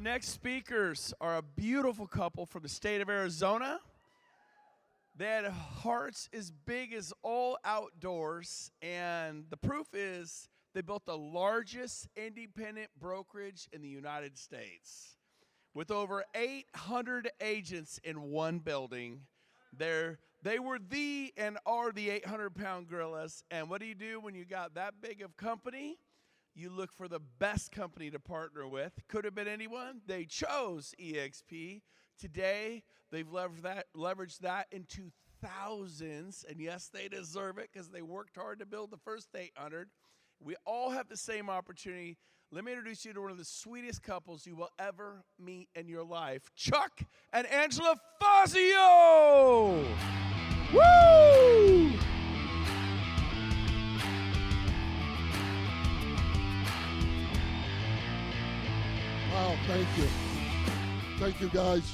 next speakers are a beautiful couple from the state of Arizona. They had hearts as big as all outdoors, and the proof is they built the largest independent brokerage in the United States. With over 800 agents in one building, they were the and are the 800-pound gorillas. And what do you do when you got that big of company? You look for the best company to partner with. Could have been anyone. They chose EXP. Today, they've leveraged that into thousands. And yes, they deserve it because they worked hard to build the first 800. We all have the same opportunity. Let me introduce you to one of the sweetest couples you will ever meet in your life, Chuck and Angela Fazio. Woo! Wow, thank you. Thank you, guys.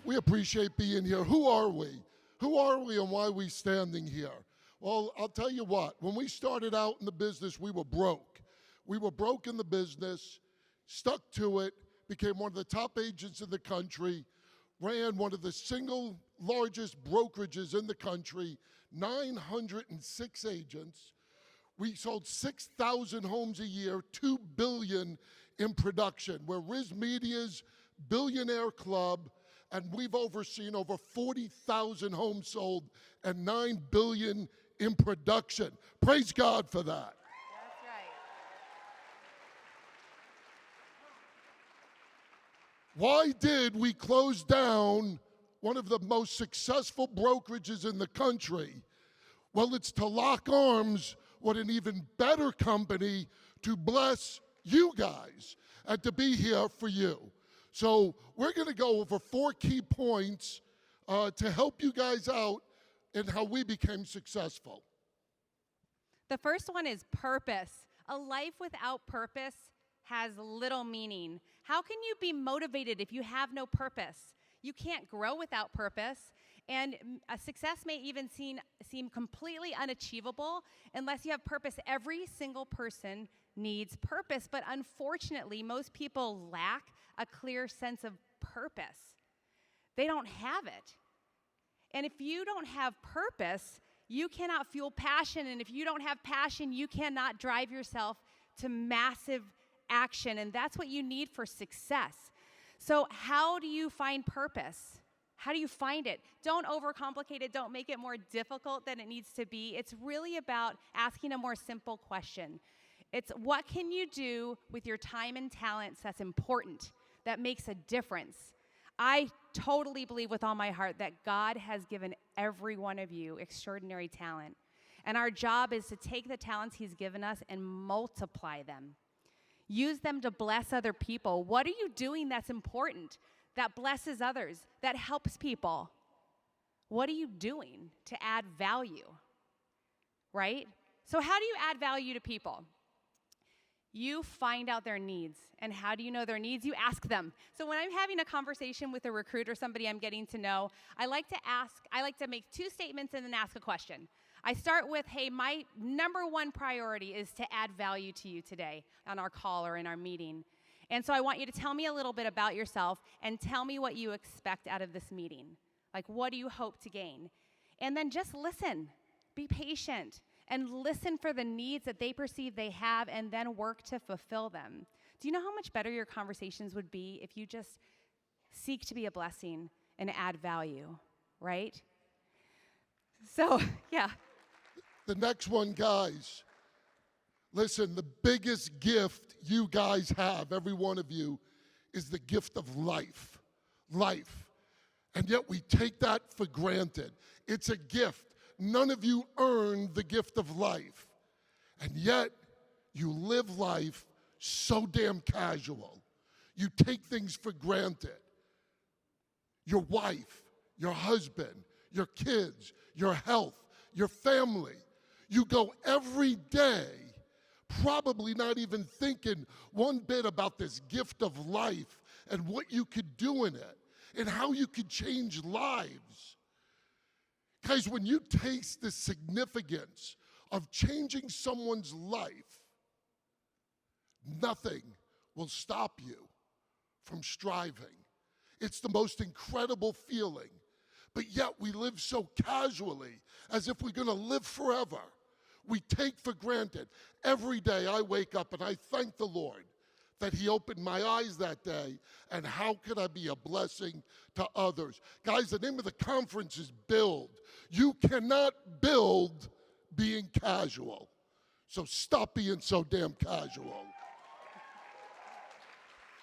We appreciate being here. Who are we? Who are we and why are we standing here? Well, I'll tell you what. When we started out in the business, we were broke. We were broke in the business, stuck to it, became one of the top agents in the country, ran one of the single largest brokerages in the country, 906 agents. We sold 6,000 homes a year, $2 billion in production. We're Riz Media's billionaire club, and we've overseen over 40,000 homes sold and $9 billion in production. Praise God for that. That's right. Why did we close down one of the most successful brokerages in the country? Well, it's to lock arms with an even better company to bless you guys and to be here for you. So we're going to go over 4 key points to help you guys out in how we became successful. The first one is purpose. A life without purpose has little meaning. How can you be motivated if you have no purpose? You can't grow without purpose, and a success may even seem completely unachievable unless you have purpose. Every single person needs purpose, but unfortunately, most people lack a clear sense of purpose. They don't have it. And if you don't have purpose, you cannot fuel passion, and if you don't have passion, you cannot drive yourself to massive action, and that's what you need for success. So how do you find purpose? How do you find it? Don't overcomplicate it. Don't make it more difficult than it needs to be. It's really about asking a more simple question. It's what can you do with your time and talents that's important, that makes a difference? I totally believe with all my heart that God has given every one of you extraordinary talent. And our job is to take the talents He's given us and multiply them. Use them to bless other people. What are you doing that's important, that blesses others, that helps people? What are you doing to add value, right? So how do you add value to people? You find out their needs. And how do you know their needs? You ask them. So when I'm having a conversation with a recruit or somebody I'm getting to know, I like to make 2 statements and then ask a question. I start with, hey, my number 1 priority is to add value to you today on our call or in our meeting. And so I want you to tell me a little bit about yourself and tell me what you expect out of this meeting. Like, what do you hope to gain? And then just listen. Be patient. And listen for the needs that they perceive they have and then work to fulfill them. Do you know how much better your conversations would be if you just seek to be a blessing and add value, right? So, yeah. The next one, guys. Listen, the biggest gift you guys have, every one of you, is the gift of life. Life. And yet we take that for granted. It's a gift. None of you earned the gift of life. And yet, you live life so damn casual. You take things for granted. Your wife, your husband, your kids, your health, your family. You go every day probably not even thinking one bit about this gift of life and what you could do in it and how you could change lives. Guys, when you taste the significance of changing someone's life, nothing will stop you from striving. It's the most incredible feeling. But yet we live so casually, as if we're going to live forever. We take for granted. Every day I wake up and I thank the Lord that he opened my eyes that day, and how could I be a blessing to others? Guys, the name of the conference is BUILD. You cannot build being casual. So stop being so damn casual.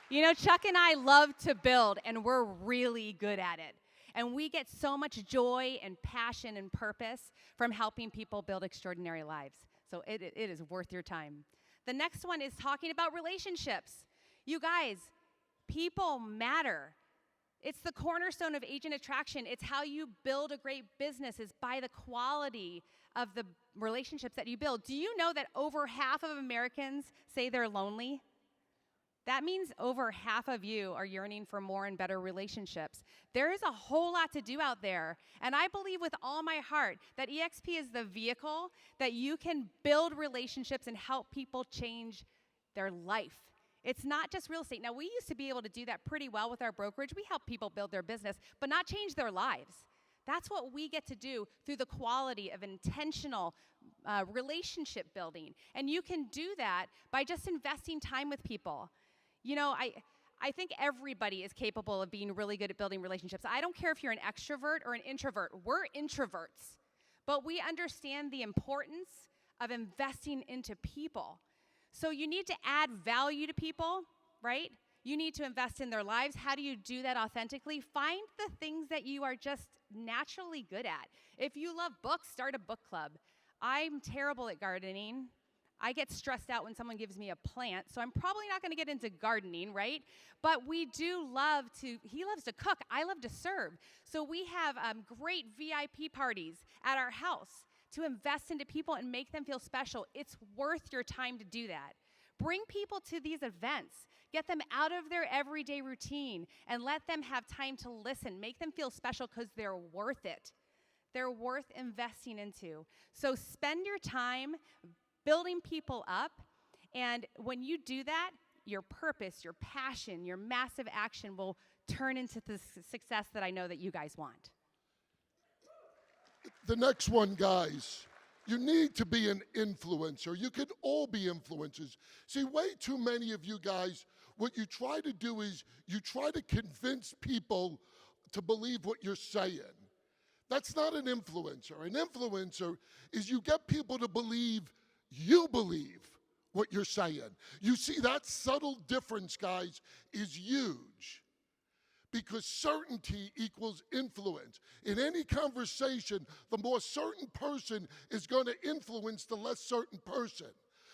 You know, Chuck and I love to build, and we're really good at it. And we get so much joy and passion and purpose from helping people build extraordinary lives. So it is worth your time. The next one is talking about relationships. You guys, people matter. It's the cornerstone of agent attraction. It's how you build a great business, is by the quality of the relationships that you build. Do you know that over half of Americans say they're lonely? That means over half of you are yearning for more and better relationships. There is a whole lot to do out there, and I believe with all my heart that EXP is the vehicle that you can build relationships and help people change their life. It's not just real estate. Now, we used to be able to do that pretty well with our brokerage. We help people build their business, but not change their lives. That's what we get to do through the quality of intentional relationship building. And you can do that by just investing time with people. You know, I think everybody is capable of being really good at building relationships. I don't care if you're an extrovert or an introvert. We're introverts. But we understand the importance of investing into people. So you need to add value to people, right? You need to invest in their lives. How do you do that authentically? Find the things that you are just naturally good at. If you love books, start a book club. I'm terrible at gardening. I get stressed out when someone gives me a plant, so I'm probably not going to get into gardening, right? But we do love to, he loves to cook, I love to serve. So we have great VIP parties at our house to invest into people and make them feel special. It's worth your time to do that. Bring people to these events. Get them out of their everyday routine and let them have time to listen. Make them feel special because they're worth it. They're worth investing into. So spend your time building people up, and when you do that, your purpose, your passion, your massive action will turn into the success that I know that you guys want. The next one, guys, you need to be an influencer. You could all be influencers. See, way too many of you guys, what you try to do is you try to convince people to believe what you're saying. That's not an influencer. An influencer is you get people to believe you believe what you're saying. You see, that subtle difference, guys, is huge. Because certainty equals influence. In any conversation, the more certain person is going to influence the less certain person.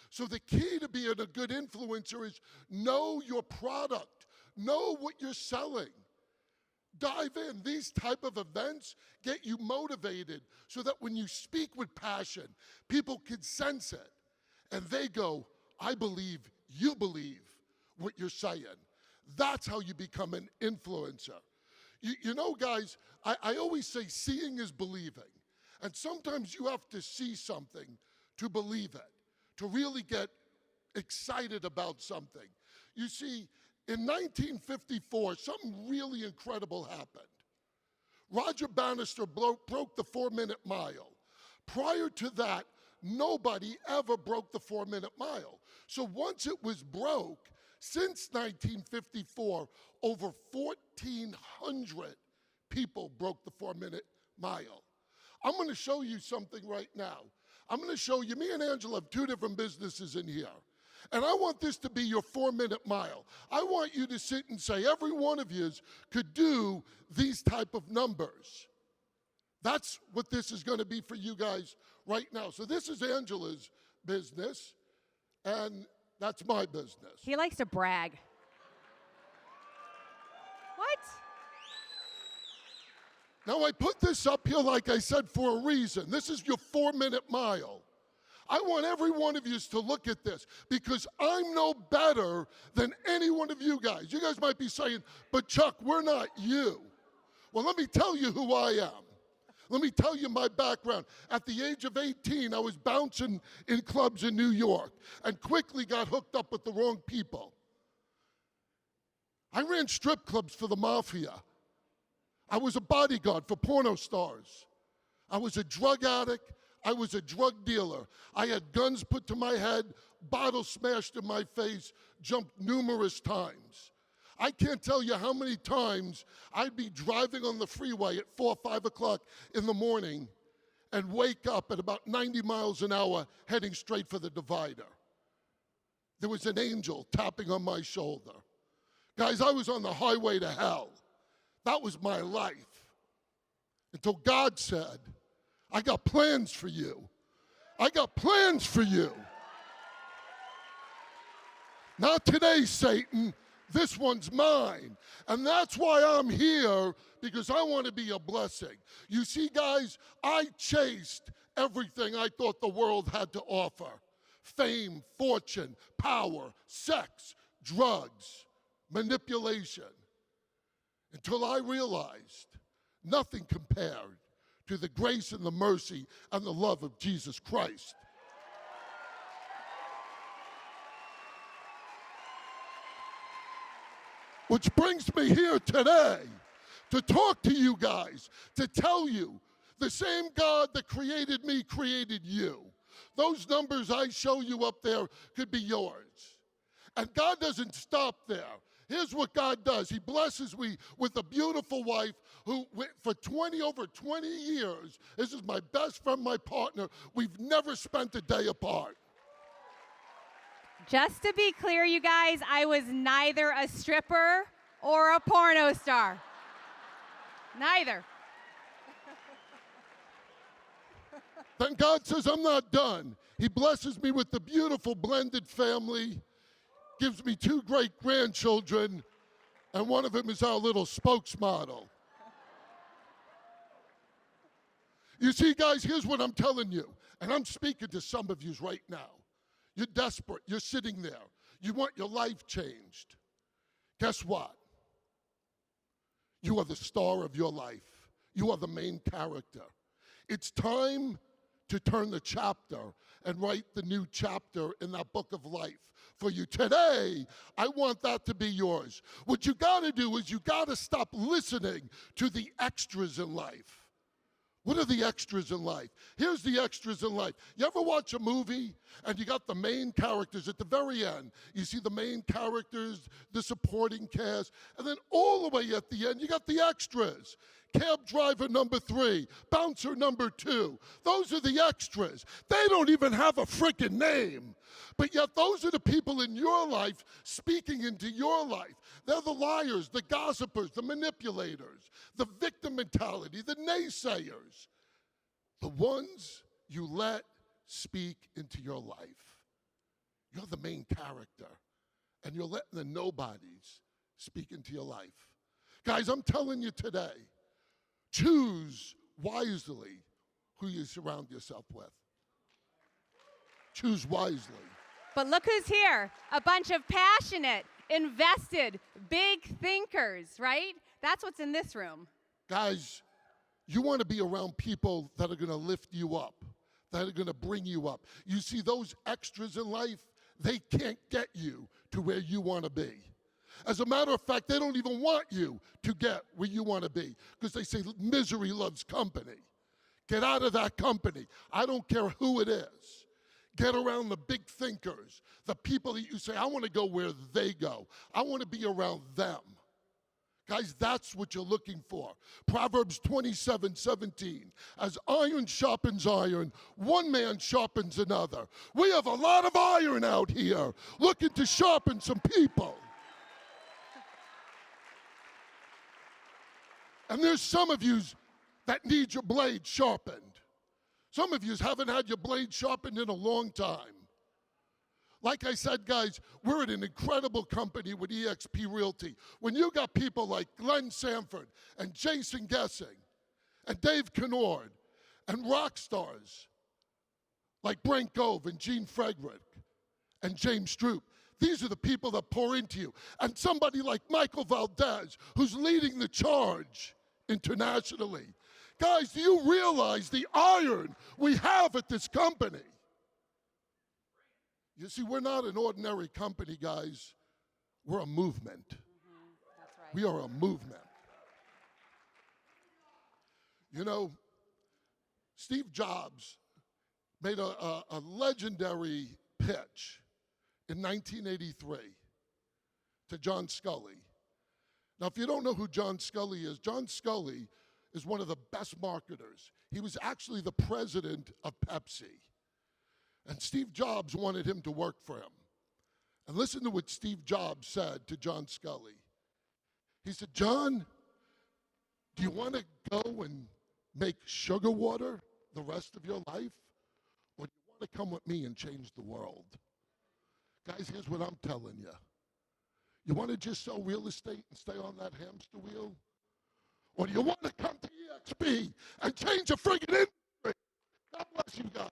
So the key to being a good influencer is know your product. Know what you're selling. Dive in. These type of events get you motivated so that when you speak with passion, people can sense it. And they go, I believe you believe what you're saying. That's how you become an influencer. You know, guys, I always say seeing is believing. And sometimes you have to see something to believe it, to really get excited about something. You see, in 1954, something really incredible happened. Roger Bannister broke the 4-minute mile. Prior to that, nobody ever broke the 4-minute mile. So once it was broke, since 1954, over 1,400 people broke the 4-minute mile. I'm going to show you something right now. I'm going to show you, me and Angela have 2 different businesses in here. And I want this to be your 4-minute mile. I want you to sit and say, every one of you could do these type of numbers. That's what this is going to be for you guys right now. So this is Angela's business, and that's my business. He likes to brag. What? Now, I put this up here, like I said, for a reason. This is your 4-minute mile. I want every one of you to look at this because I'm no better than any one of you guys. You guys might be saying, but Chuck, we're not you. Well, let me tell you who I am. Let me tell you my background. At the age of 18, I was bouncing in clubs in New York and quickly got hooked up with the wrong people. I ran strip clubs for the mafia. I was a bodyguard for porno stars. I was a drug addict. I was a drug dealer. I had guns put to my head, bottles smashed in my face, jumped numerous times. I can't tell you how many times I'd be driving on the freeway at 4 or 5 o'clock in the morning and wake up at about 90 miles an hour heading straight for the divider. There was an angel tapping on my shoulder. Guys, I was on the highway to hell. That was my life. Until God said, I got plans for you. I got plans for you. Not today, Satan. This one's mine. And that's why I'm here, because I want to be a blessing. You see, guys, I chased everything I thought the world had to offer. Fame, fortune, power, sex, drugs, manipulation. Until I realized nothing compared to the grace and the mercy and the love of Jesus Christ. Which brings me here today to talk to you guys, to tell you the same God that created me created you. Those numbers I show you up there could be yours. And God doesn't stop there. Here's what God does. He blesses me with a beautiful wife who, for over 20 years, this is my best friend, my partner. We've never spent a day apart. Just to be clear, you guys, I was neither a stripper or a porno star. Neither. Then God says, I'm not done. He blesses me with the beautiful blended family, gives me 2 great grandchildren, and one of them is our little spokesmodel. You see, guys, here's what I'm telling you, and I'm speaking to some of you right now. You're desperate. You're sitting there. You want your life changed. Guess what? You are the star of your life. You are the main character. It's time to turn the chapter and write the new chapter in that book of life for you. Today, I want that to be yours. What you got to do is you got to stop listening to the extras in life. What are the extras in life? Here's the extras in life. You ever watch a movie and you got the main characters at the very end? You see the main characters, the supporting cast, and then all the way at the end, you got the extras. Cab driver number 3, bouncer number 2. Those are the extras. They don't even have a freaking name. But yet those are the people in your life speaking into your life. They're the liars, the gossipers, the manipulators, the victim mentality, the naysayers. The ones you let speak into your life. You're the main character. And you're letting the nobodies speak into your life. Guys, I'm telling you today, choose wisely who you surround yourself with. Choose wisely. But look who's here. A bunch of passionate, invested, big thinkers, right? That's what's in this room. Guys, you want to be around people that are going to lift you up, that are going to bring you up. You see, those extras in life, they can't get you to where you want to be. As a matter of fact, they don't even want you to get where you want to be because they say misery loves company. Get out of that company. I don't care who it is. Get around the big thinkers, the people that you say, I want to go where they go. I want to be around them. Guys, that's what you're looking for. Proverbs 27:17. As iron sharpens iron, one man sharpens another. We have a lot of iron out here looking to sharpen some people. And there's some of you that need your blade sharpened. Some of you haven't had your blade sharpened in a long time. Like I said, guys, we're at an incredible company with eXp Realty. When you got people like Glenn Sanford and Jason Gessing and Dave Kennard and rock stars like Brent Gove and Gene Frederick and James Stroop, these are the people that pour into you. And somebody like Michael Valdez, who's leading the charge internationally. Guys, do you realize the iron we have at this company? You see, we're not an ordinary company, guys. We're a movement. We are a movement. You know, Steve Jobs made a legendary pitch in 1983 to John Scully. Now, if you don't know who John Scully is one of the best marketers. He was actually the president of Pepsi. And Steve Jobs wanted him to work for him. And listen to what Steve Jobs said to John Scully. He said, John, do you want to go and make sugar water the rest of your life? Or do you want to come with me and change the world? Guys, here's what I'm telling you. You want to just sell real estate and stay on that hamster wheel? Or do you want to come to EXP and change a friggin' industry? God bless you guys.